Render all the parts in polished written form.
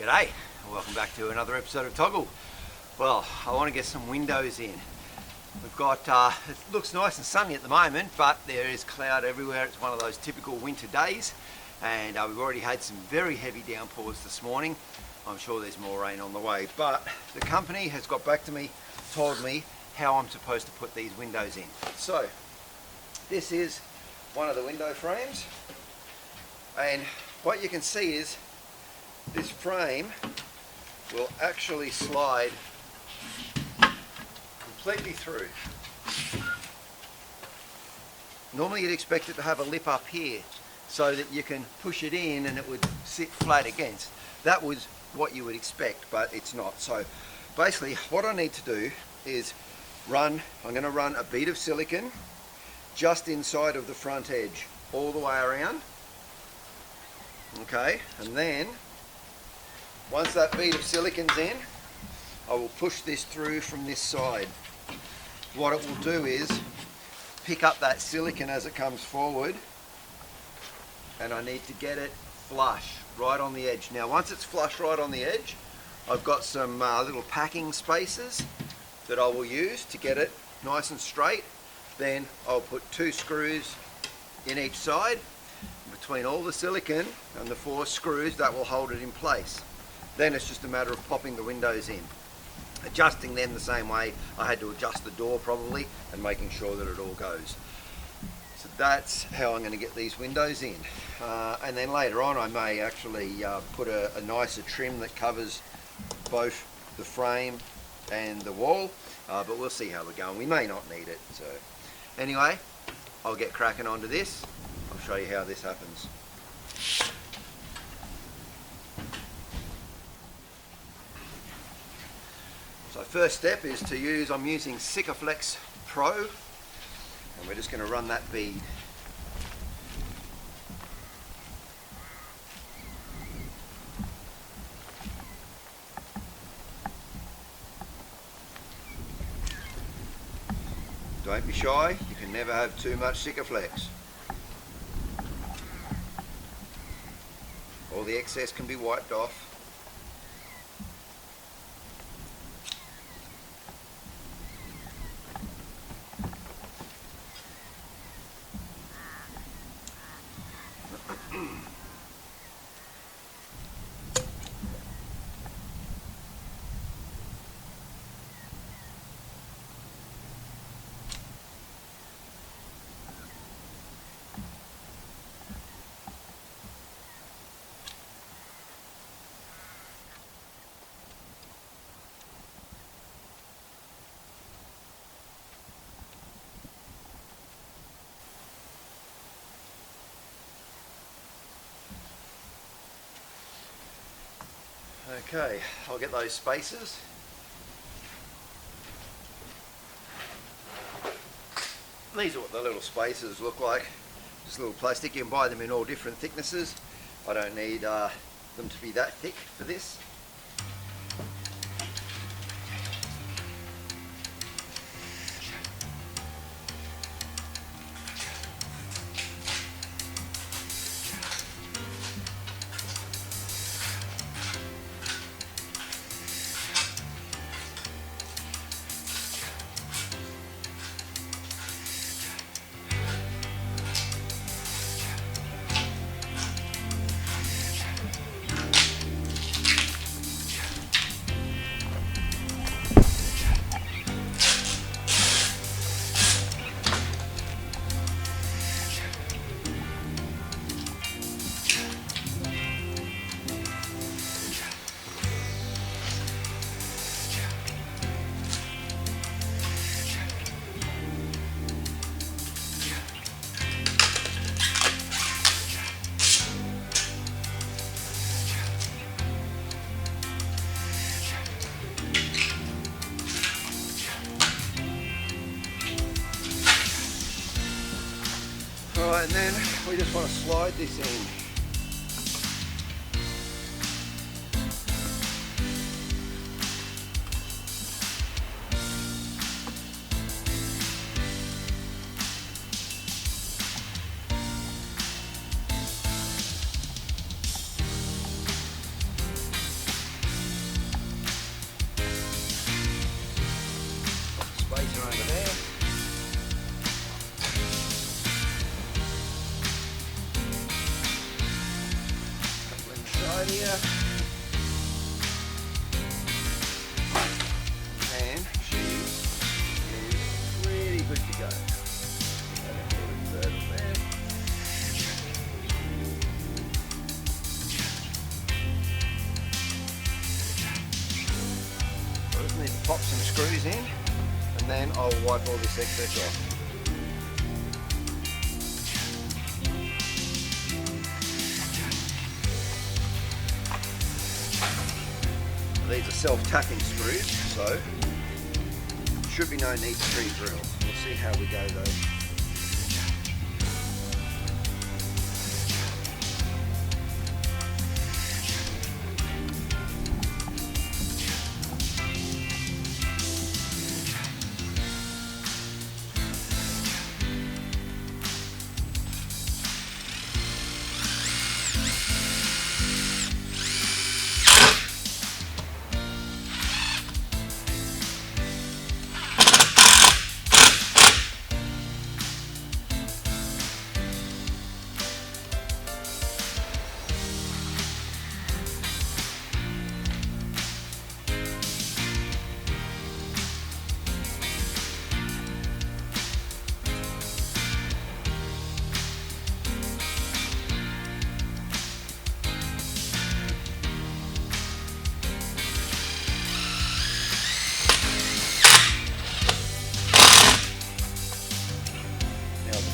G'day, welcome back to another episode of TOGL. Well, I want to get some windows in. We've got, it looks nice and sunny at the moment, but there is cloud everywhere. It's one of those typical winter days, and we've already had some very heavy downpours this morning. I'm sure there's more rain on the way, but the company has got back to me, told me how I'm supposed to put these windows in. So, this is one of the window frames, and what you can see is this frame will actually slide completely through. Normally you'd expect it to have a lip up here so that you can push it in and it would sit flat against. That was what you would expect, but it's not. So basically what I need to do is I'm going to run a bead of silicone just inside of the front edge all the way around. Okay, and then once that bead of silicone's in, I will push this through from this side. What it will do is pick up that silicone as it comes forward, and I need to get it flush right on the edge. Now once it's flush right on the edge, I've got some little packing spaces that I will use to get it nice and straight. Then I'll put 2 screws in each side. Between all the silicone and the 4 screws, that will hold it in place. Then it's just a matter of popping the windows in, adjusting them the same way I had to adjust the door probably, and making sure that it all goes. So that's how I'm going to get these windows in. And then later on I may actually put a nicer trim that covers both the frame and the wall, but we'll see how we're going. We may not need it. So anyway, I'll get cracking onto this. I'll show you how this happens. So first step is to use, I'm using Sikaflex Pro, and we're just going to run that bead. Don't be shy, you can never have too much Sikaflex. All the excess can be wiped off. Okay, I'll get those spaces. These are what the little spaces look like. Just little plastic. You can buy them in all different thicknesses. I don't need them to be that thick for this. Alright, and then we just want to slide this in. out here. And she is really good to go. I just need to pop some screws in and then I'll wipe all this excess off. These are self-tapping screws, so should be no need to pre-drill. We'll see how we go though.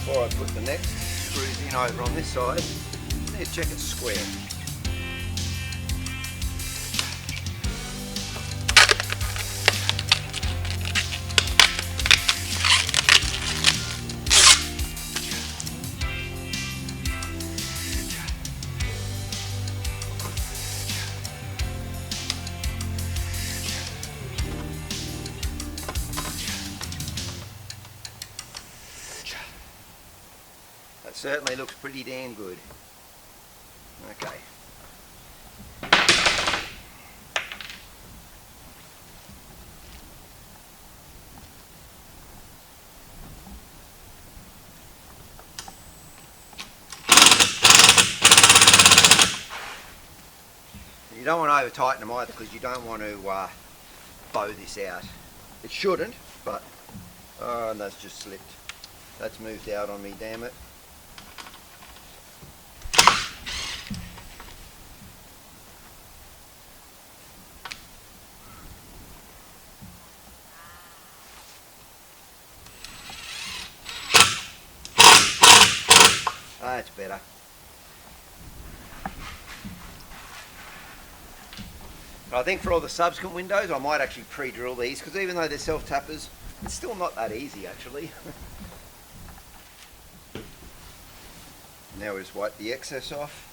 Before I put the next screws in over on this side, I need to check it's square. That certainly looks pretty damn good. Okay. You don't want to over tighten them either because you don't want to bow this out. It shouldn't, but and that's just slipped. That's moved out on me, damn it. That's better. But I think for all the subsequent windows I might actually pre-drill these because even though they're self-tappers, it's still not that easy actually. Now we just wipe the excess off.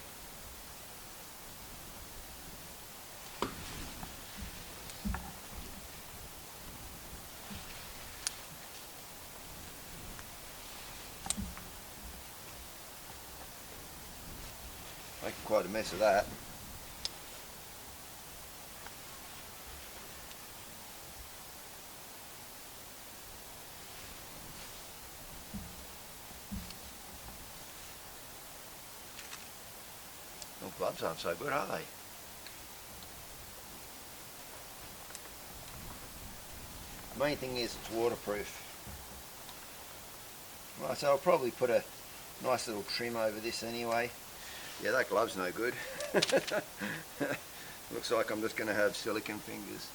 Making quite a mess of that. Oh, gloves aren't so good, are they? The main thing is it's waterproof. Right, so I'll probably put a nice little trim over this anyway. Yeah, that glove's no good. Looks like I'm just going to have silicone fingers.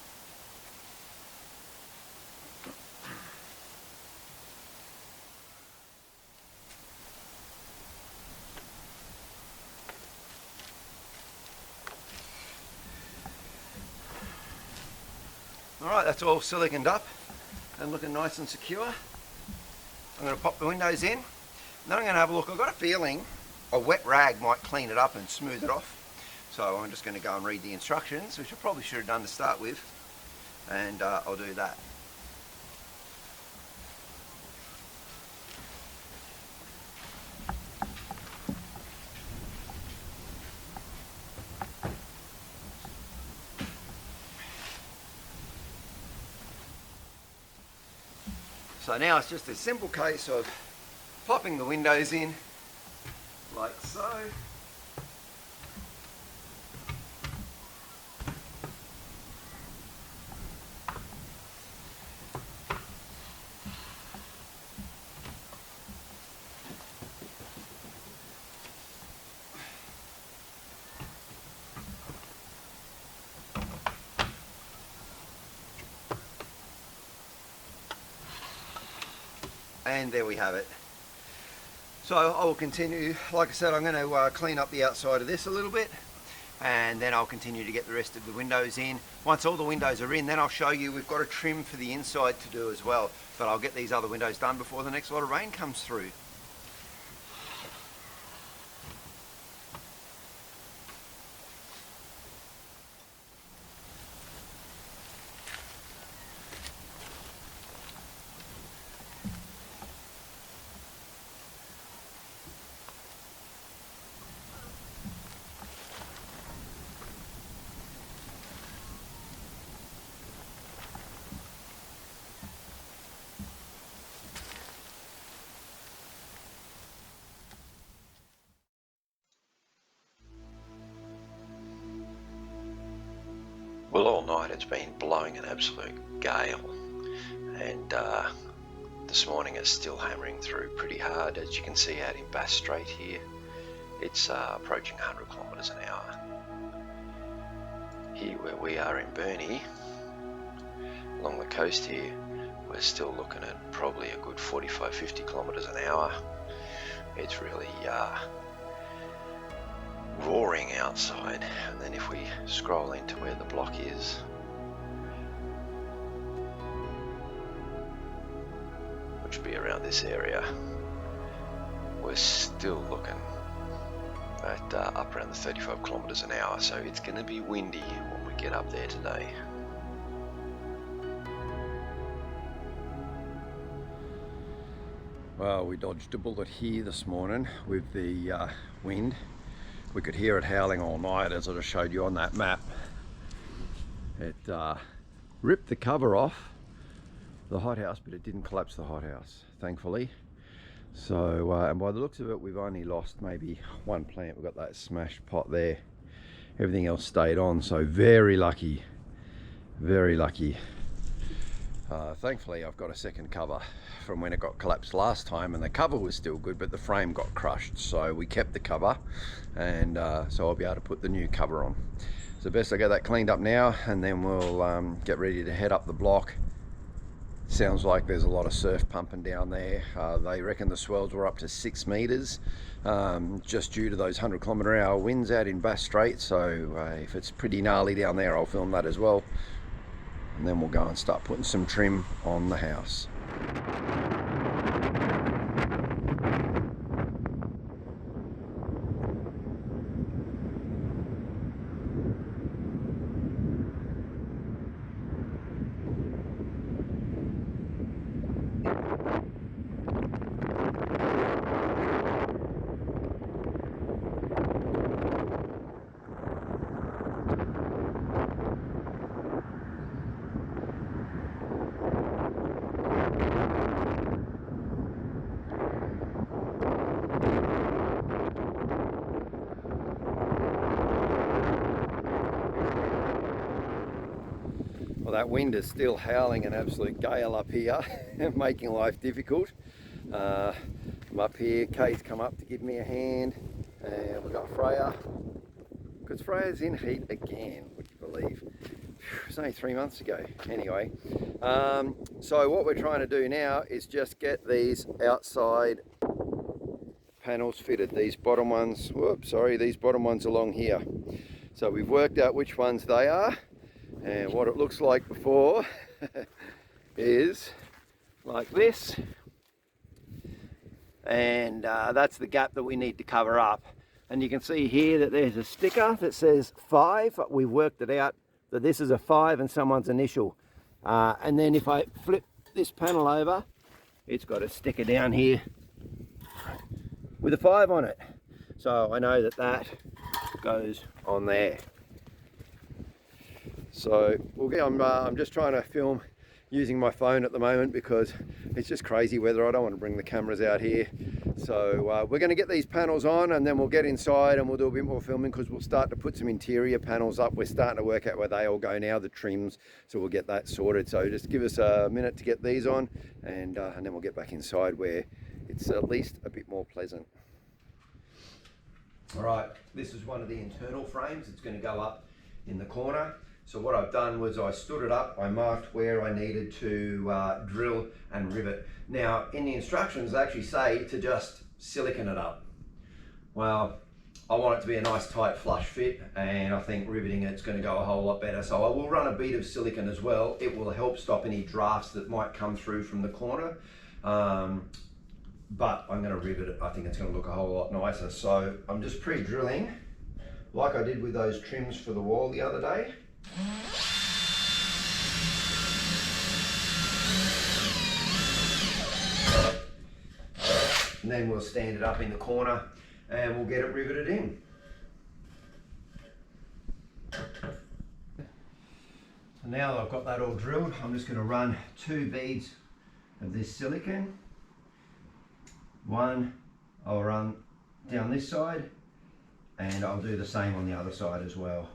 Alright, that's all siliconed up and looking nice and secure. I'm going to pop the windows in. Then I'm going to have a look. I've got a feeling a wet rag might clean it up and smooth it off. So I'm just going to go and read the instructions, which I probably should have done to start with, and I'll do that. So now it's just a simple case of popping the windows in, like so. and there we have it. So I will continue, like I said, I'm going to clean up the outside of this a little bit, and then I'll continue to get the rest of the windows in. Once all the windows are in, then I'll show you we've got a trim for the inside to do as well, but I'll get these other windows done before the next lot of rain comes through. Well, all night it's been blowing an absolute gale, and this morning it's still hammering through pretty hard. As you can see out in Bass Strait here, it's approaching 100 kilometres an hour. Here where we are in Burnie, along the coast here, we're still looking at probably a good 45-50 kilometres an hour. It's really roaring outside. And then if we scroll into where the block is, which would be around this area, we're still looking at up around the 35 kilometres an hour. So it's going to be windy when we get up there today. Well, we dodged a bullet here this morning with the wind. We could hear it howling all night, as I just showed you on that map. It ripped the cover off the hothouse, but it didn't collapse the hothouse, thankfully. So, and by the looks of it, we've only lost maybe one plant. We've got that smashed pot there. Everything else stayed on, so very lucky, very lucky. Thankfully, I've got a second cover from when it got collapsed last time, and the cover was still good, but the frame got crushed, so we kept the cover, and so I'll be able to put the new cover on. So best I get that cleaned up now, and then we'll get ready to head up the block. Sounds like there's a lot of surf pumping down there. They reckon the swells were up to 6 meters, just due to those 100 kilometre-hour winds out in Bass Strait. So if it's pretty gnarly down there, I'll film that as well, and then we'll go and start putting some trim on the house. Well, that wind is still howling an absolute gale up here, making life difficult. I'm up here, Kay's come up to give me a hand, and we've got Freya, because Freya's in heat again, would you believe? It's only 3 months ago. Anyway, so what we're trying to do now is just get these outside panels fitted, these bottom ones, these bottom ones along here. So we've worked out which ones they are. And what it looks like before is like this, and that's the gap that we need to cover up. And you can see here that there's a sticker that says 5. We've worked it out that this is a 5 and someone's initial. And then if I flip this panel over, it's got a sticker down here with a 5 on it. So I know that that goes on there. So I'm just trying to film using my phone at the moment because it's just crazy weather. I don't want to bring the cameras out here. So we're going to get these panels on, and then we'll get inside and we'll do a bit more filming, because we'll start to put some interior panels up. We're starting to work out where they all go now, the trims, so we'll get that sorted. So just give us a minute to get these on, and then we'll get back inside where it's at least a bit more pleasant. All right, this is one of the internal frames. It's going to go up in the corner. So what I've done was I stood it up, I marked where I needed to drill and rivet. Now in the instructions they actually say to just silicon it up. Well, I want it to be a nice tight flush fit, and I think riveting it's going to go a whole lot better. So I will run a bead of silicon as well. It will help stop any drafts that might come through from the corner. But I'm going to rivet it. I think it's going to look a whole lot nicer. So I'm just pre-drilling like I did with those trims for the wall the other day. And then we'll stand it up in the corner and we'll get it riveted in. So now that I've got that all drilled, I'm just going to run 2 beads of this silicone. One I'll run down this side, and I'll do the same on the other side as well.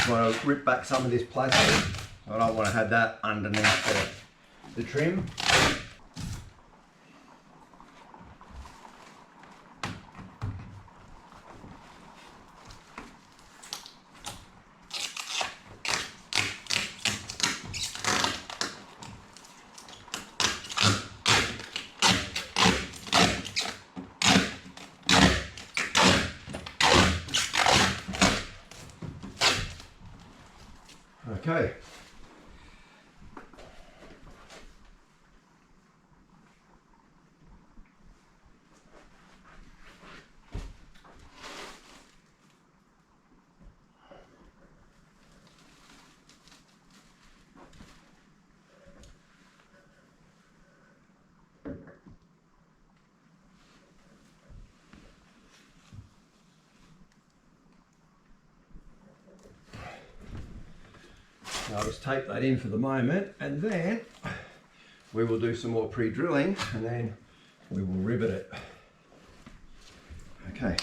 I want to rip back some of this plastic. I don't want to have that underneath the trim. Okay. I'll just tape that in for the moment, and then we will do some more pre-drilling, and then we will rivet it. Okay.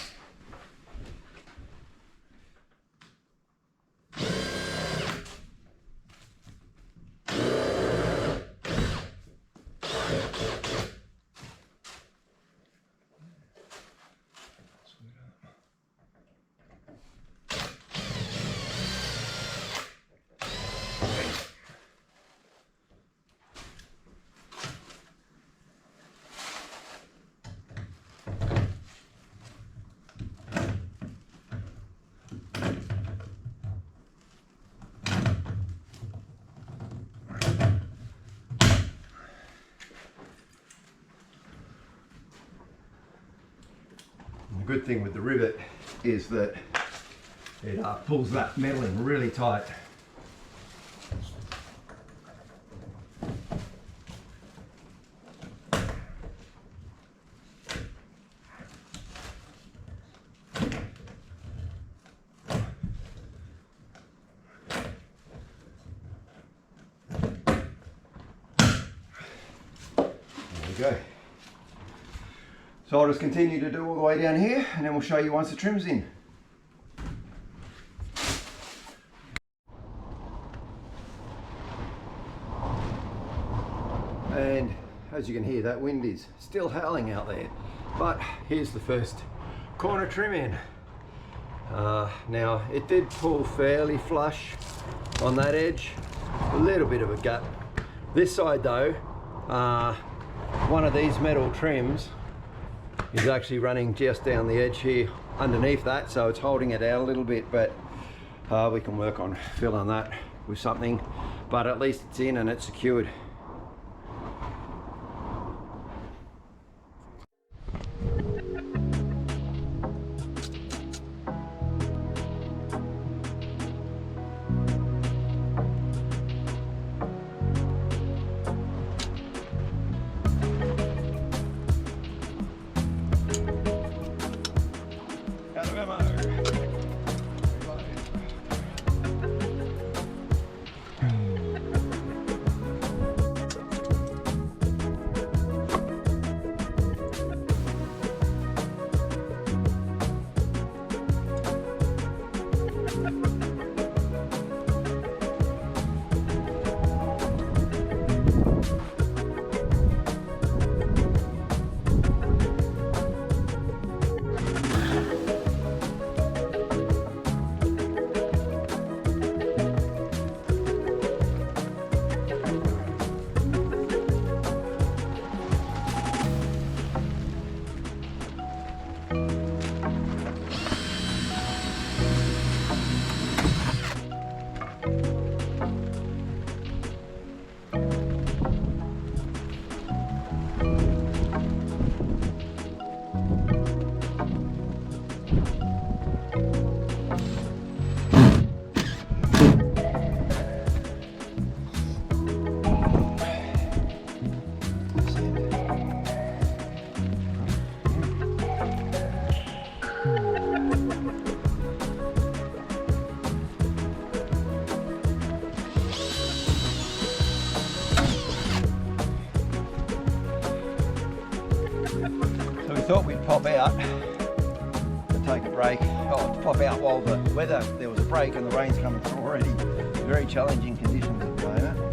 The good thing with the rivet is that it pulls that metal in really tight. There we go. So I'll just continue to do all the way down here, and then we'll show you once the trim's in. And as you can hear, that wind is still howling out there. But here's the first corner trim in. Now it did pull fairly flush on that edge, a little bit of a gap. This side though, one of these metal trims is actually running just down the edge here underneath that, so it's holding it out a little bit, but we can work on filling that with something, but at least it's in and it's secured. thought we'd pop out to take a break. Oh, pop out while the weather, there was a break and the rain's coming through already. Very challenging conditions at the moment.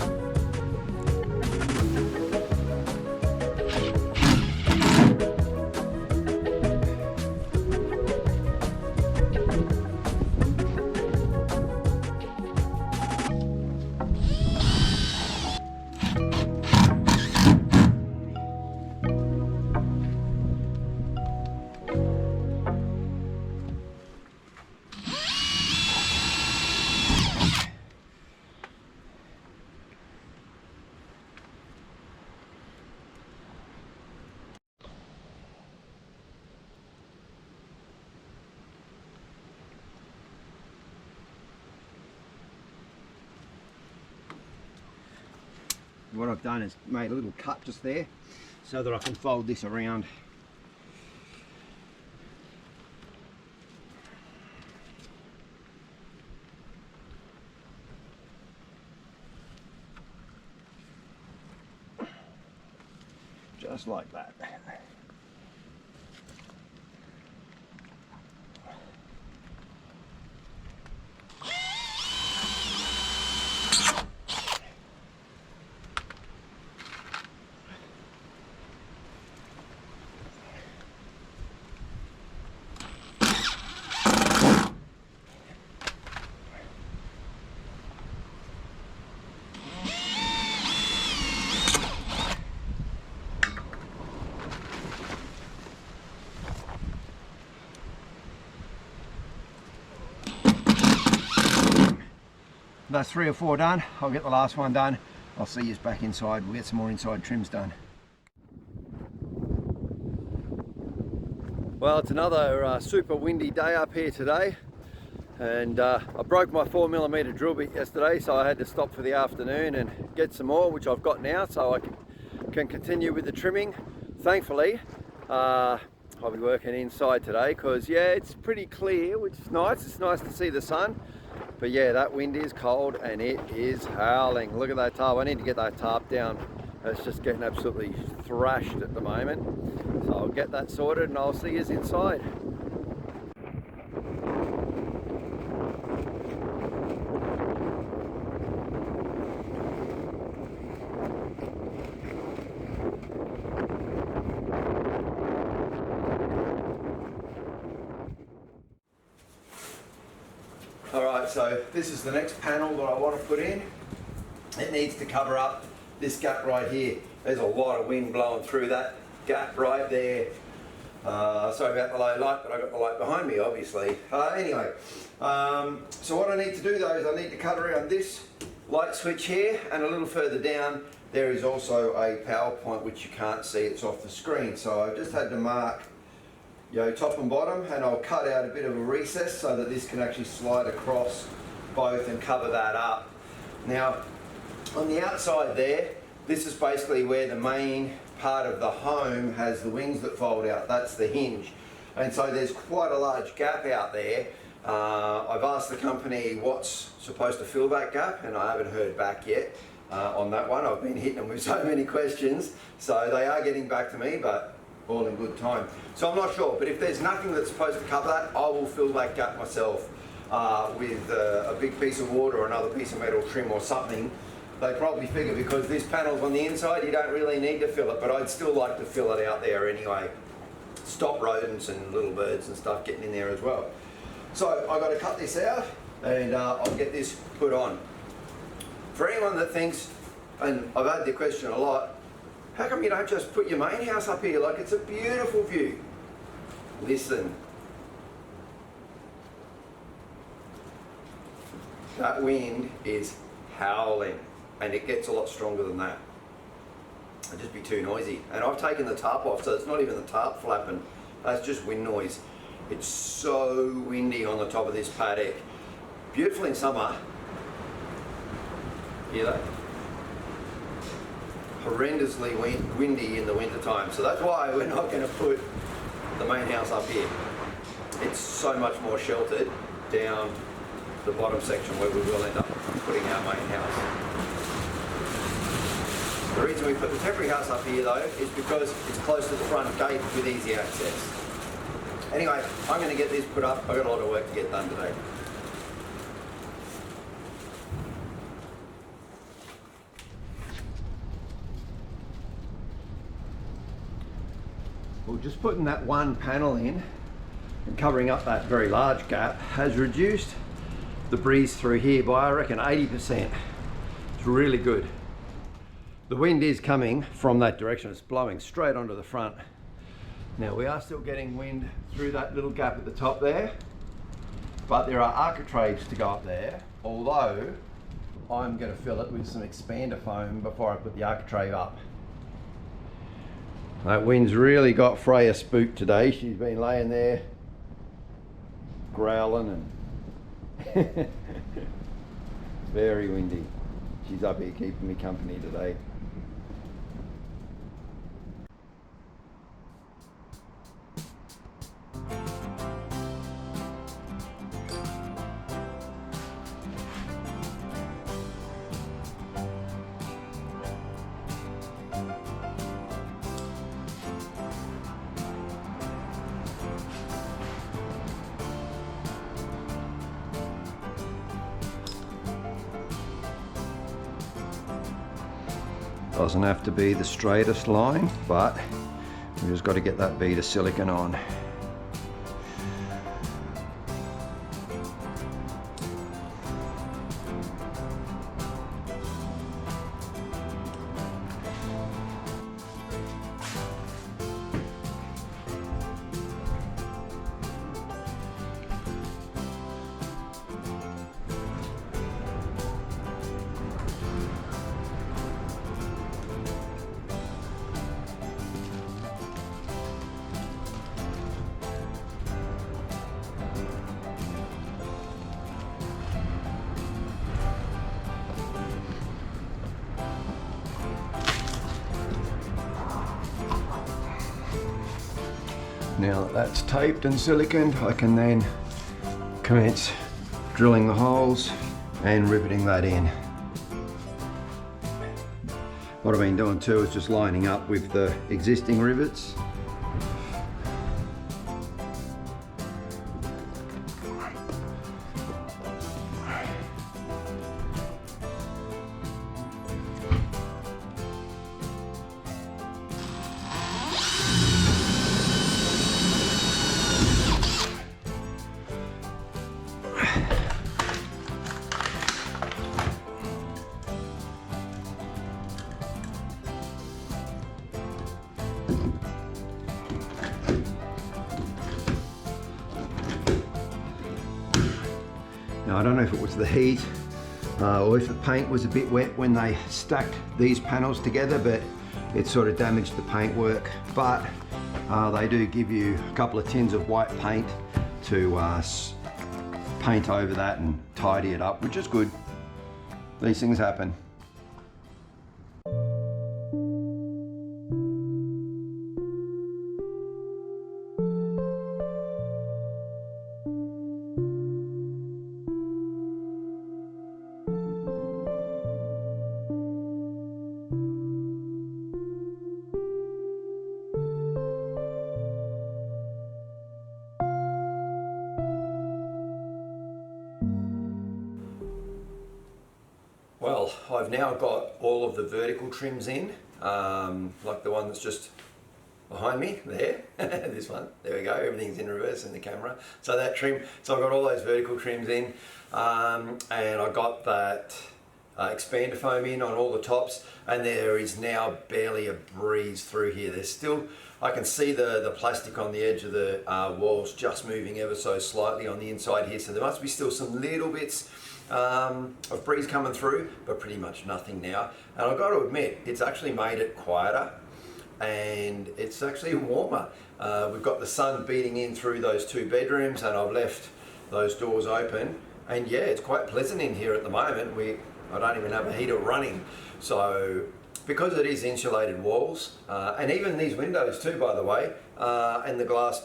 What I've done is made a little cut just there so that I can fold this around. Just like that. That's 3 or 4 done. I'll get the last one done. I'll see you back inside. We'll get some more inside trims done. Well, it's another super windy day up here today, and I broke my 4mm drill bit yesterday, so I had to stop for the afternoon and get some more, which I've got now, so I can continue with the trimming. Thankfully, I'll be working inside today because yeah, it's pretty clear, which is nice. It's nice to see the sun. But yeah, that wind is cold and it is howling. Look at that tarp. I need to get that tarp down. It's just getting absolutely thrashed at the moment. So I'll get that sorted and I'll see you inside. Alright, so this is the next panel that I want to put in. It needs to cover up this gap right here. There's a lot of wind blowing through that gap right there. Sorry about the low light, but I got the light behind me obviously. Anyway, so what I need to do though is I need to cut around this light switch here, and a little further down there is also a power point which you can't see, it's off the screen. So I just had to mark top and bottom, and I'll cut out a bit of a recess so that this can actually slide across both and cover that up. Now on the outside there, this is basically where the main part of the home has the wings that fold out. That's the hinge, and so there's quite a large gap out there. I've asked the company what's supposed to fill that gap, and I haven't heard back yet on that one. I've been hitting them with so many questions, so they are getting back to me, but all in good time. So I'm not sure, but if there's nothing that's supposed to cover that, I will fill that gap myself with a big piece of wood or another piece of metal trim or something. They probably figure because this panel's on the inside, you don't really need to fill it, but I'd still like to fill it out there anyway. Stop rodents and little birds and stuff getting in there as well. So I've got to cut this out and I'll get this put on. For anyone that thinks, and I've had the question a lot, how come you don't just put your main house up here? Like, it's a beautiful view. Listen. That wind is howling, and it gets a lot stronger than that. It'd just be too noisy. And I've taken the tarp off, so it's not even the tarp flapping. That's just wind noise. It's so windy on the top of this paddock. Beautiful in summer. Hear that? Horrendously windy in the winter time, so that's why we're not going to put the main house up here. It's so much more sheltered down the bottom section where we will end up putting our main house. The reason we put the temporary house up here though is because it's close to the front gate with easy access. Anyway, I'm going to get this put up. I've got a lot of work to get done today. Well, just putting that one panel in and covering up that very large gap has reduced the breeze through here by, I reckon, 80%. It's really good. The wind is coming from that direction. It's blowing straight onto the front. Now we are still getting wind through that little gap at the top there, but there are architraves to go up there, although I'm going to fill it with some expander foam before I put the architrave up. That wind's really got Freya spooked today. She's been laying there growling and it's very windy. She's up here keeping me company today. Doesn't have to be the straightest line, but we just got to get that bead of silicon on. Now that that's taped and siliconed, I can then commence drilling the holes and riveting that in. What I've been doing too is just lining up with the existing rivets. Now I don't know if it was the heat or if the paint was a bit wet when they stacked these panels together, but it sort of damaged the paintwork. But they do give you a couple of tins of white paint to paint over that and tidy it up, which is good. These things happen. Well, I've now got all of the vertical trims in, like the one that's just behind me there, this one, there we go, everything's in reverse in the camera. So that trim, so I've got all those vertical trims in, and I got that expander foam in on all the tops, and there is now barely a breeze through here. There's still, I can see the plastic on the edge of the walls just moving ever so slightly on the inside here, so there must be still some little bits of breeze coming through, but pretty much nothing now. And I've got to admit, it's actually made it quieter and it's actually warmer. We've got the sun beating in through those two bedrooms, and I've left those doors open, and yeah, it's quite pleasant in here at the moment. I don't even have a heater running, so because it is insulated walls, and even these windows too, by the way, and the glass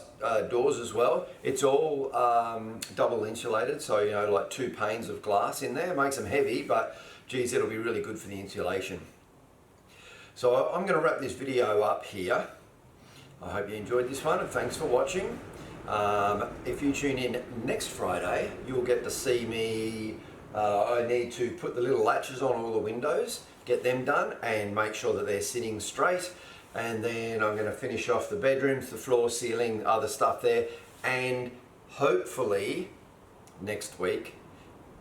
doors as well, it's all double insulated, so you know, like 2 panes of glass in there. Makes them heavy, but geez, it'll be really good for the insulation. So I'm going to wrap this video up here. I hope you enjoyed this one, and thanks for watching. If you tune in next Friday, you'll get to see me. I need to put the little latches on all the windows, get them done, and make sure that they're sitting straight. And then I'm going to finish off the bedrooms, the floor, ceiling, other stuff there. And hopefully next week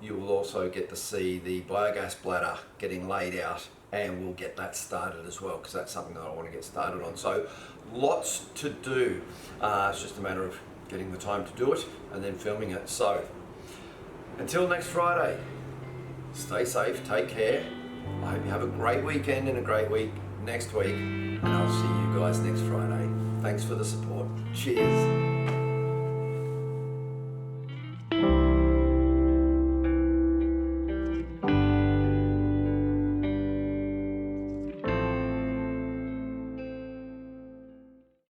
you will also get to see the biogas bladder getting laid out, and we'll get that started as well, because that's something that I want to get started on. So lots to do. It's just a matter of getting the time to do it and then filming it. So until next Friday, stay safe, take care. I hope you have a great weekend and a great week next week, and I'll see you guys next Friday. Thanks for the support. Cheers.